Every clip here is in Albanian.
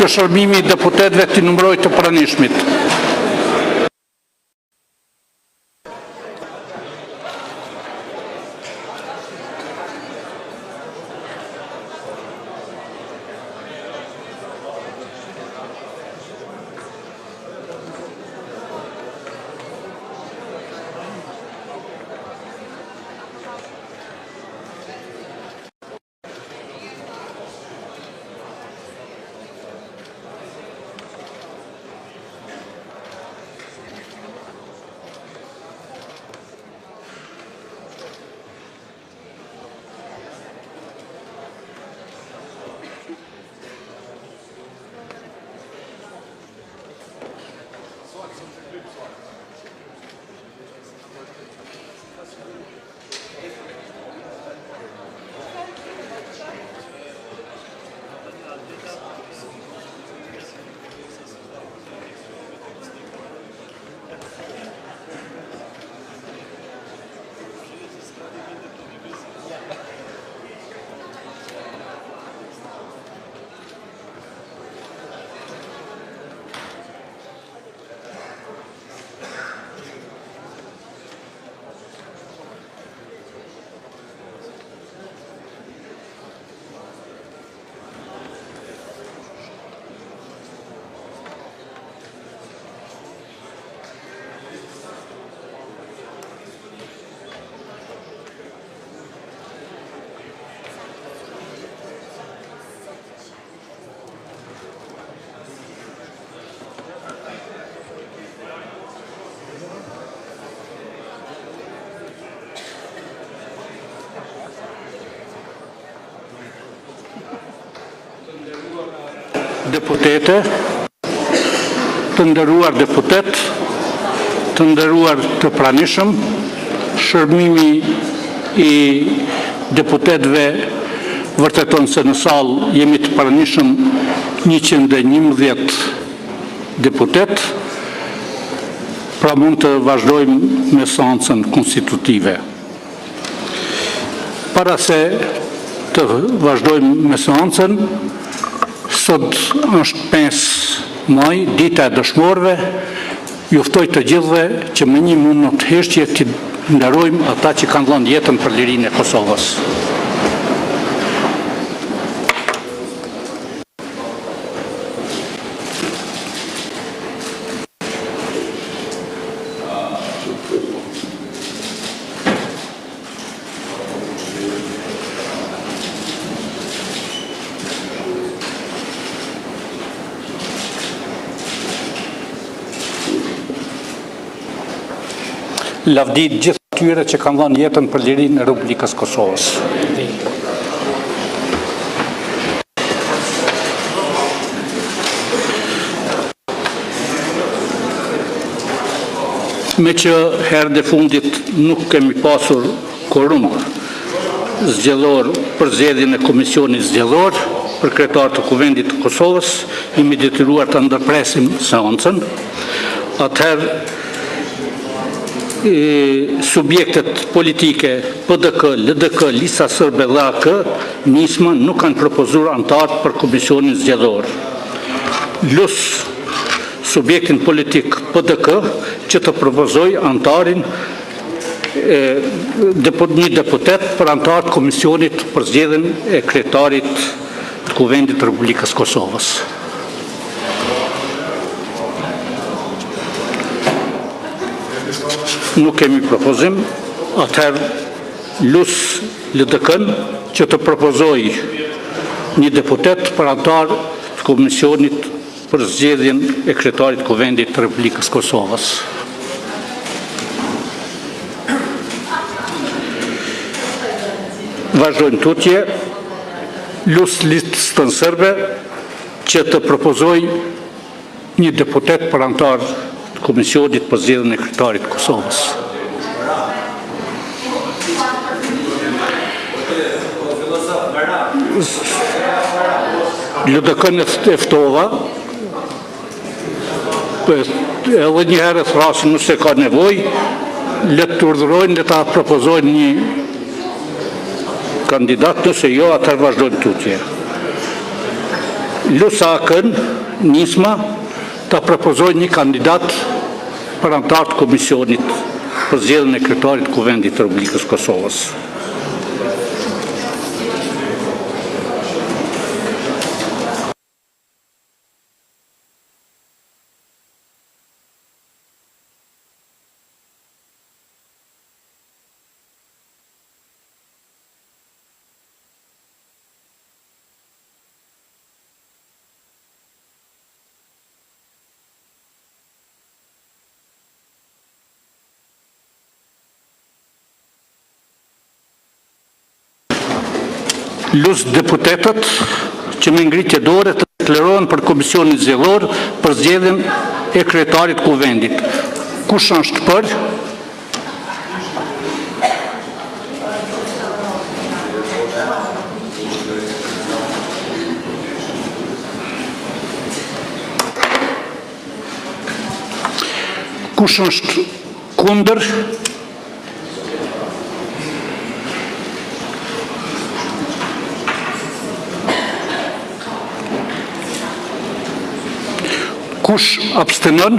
që shërbimi i deputetëve të numërojë të pranishmit. Deputete, të nderuar deputet, të nderuar të pranishëm, shërbimi i deputetëve vërteton se në sallë jemi të pranishëm 111 deputet, pra mund të vazhdojmë me seancën konstitutive. Para se të vazhdojmë me seancën, sot është 5 maj, dita e dëshmorëve, ju ftoj të gjithëve që me 1 minutë heshtje të nderojmë ata që kanë dhënë jetën për lirinë e Kosovës. Lavdit gjithë atyre që kanë dhënë jetën për lirinë e Republikës Kosovës. Me që herë e fundit nuk kemi pasur korum zgjedhor për zgjedhjen e komisionit zgjedhor për kryetar të Kuvendit të Kosovës, jemi detyruar të ndërpresim seancën. Atëherë subjektet politike PDK, LDK, Lista Sërbe dhe AK, nismë nuk kanë propozuar antarë për komisionin zgjedhor. Lus subjektin politik PDK që të propozoj antarin një deputet për antarë komisionit për zgjedhjen e kryetarit të Kuvendit të Republikës Kosovës. Nuk kemi propozim, atëherë lus LDK-n që të propozoj një deputet për antar të komisionit për zgjedhjen e kryetarit Kuvendit të Republikës Kosovës. Vazhdojmë tutje, lus Listën Sërbe që të propozoj një deputet për antar Komisionit për zgjedhjen e kryetarit të Kosovës. LDK-n e ftova, edhe një herë thrasin nëse ka nevojë, le të urdhërojnë dhe ta propozojnë një kandidat, nëse jo, atëherë vazhdojnë tutje. lusakën nisma ta propozoj një kandidat për antar të komisionit për zgjedhjen e kryetarit të Kuvendit të Republikës Kosovës. Lus deputetët që me ngritje dore të deklarohen për komisionin zgjedhor për zgjedhjen e kryetarit të Kuvendit. Kush është për? Kush është kundër? Kush abstenon?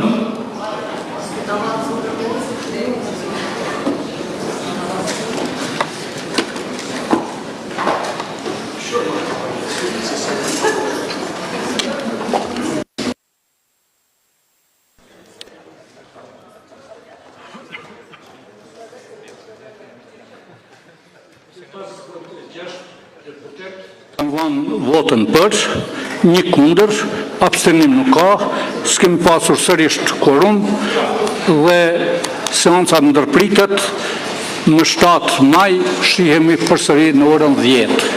Kanë dhënë votën për, një kundër, abstenim nuk ka, s'kemi pasur sërish quorum dhe seanca ndërpritet në 7 maj, shihemi përsëri në orën 10.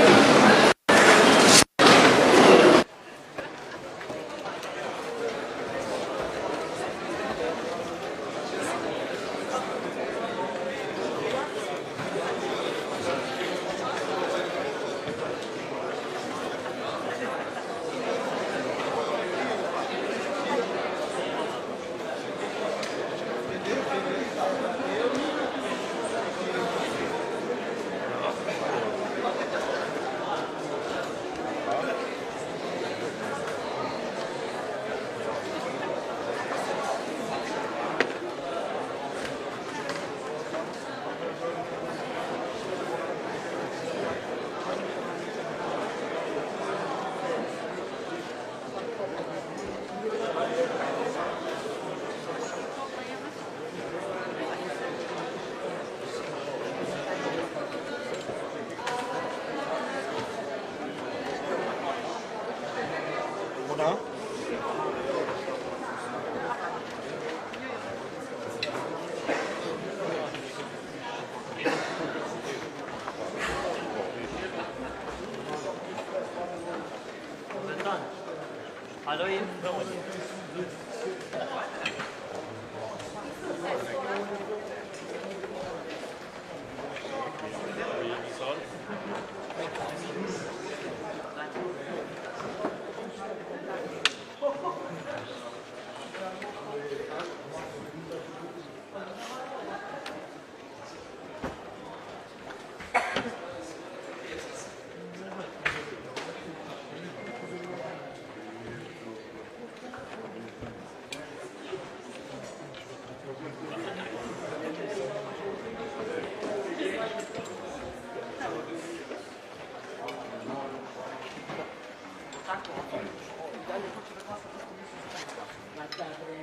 Grazie.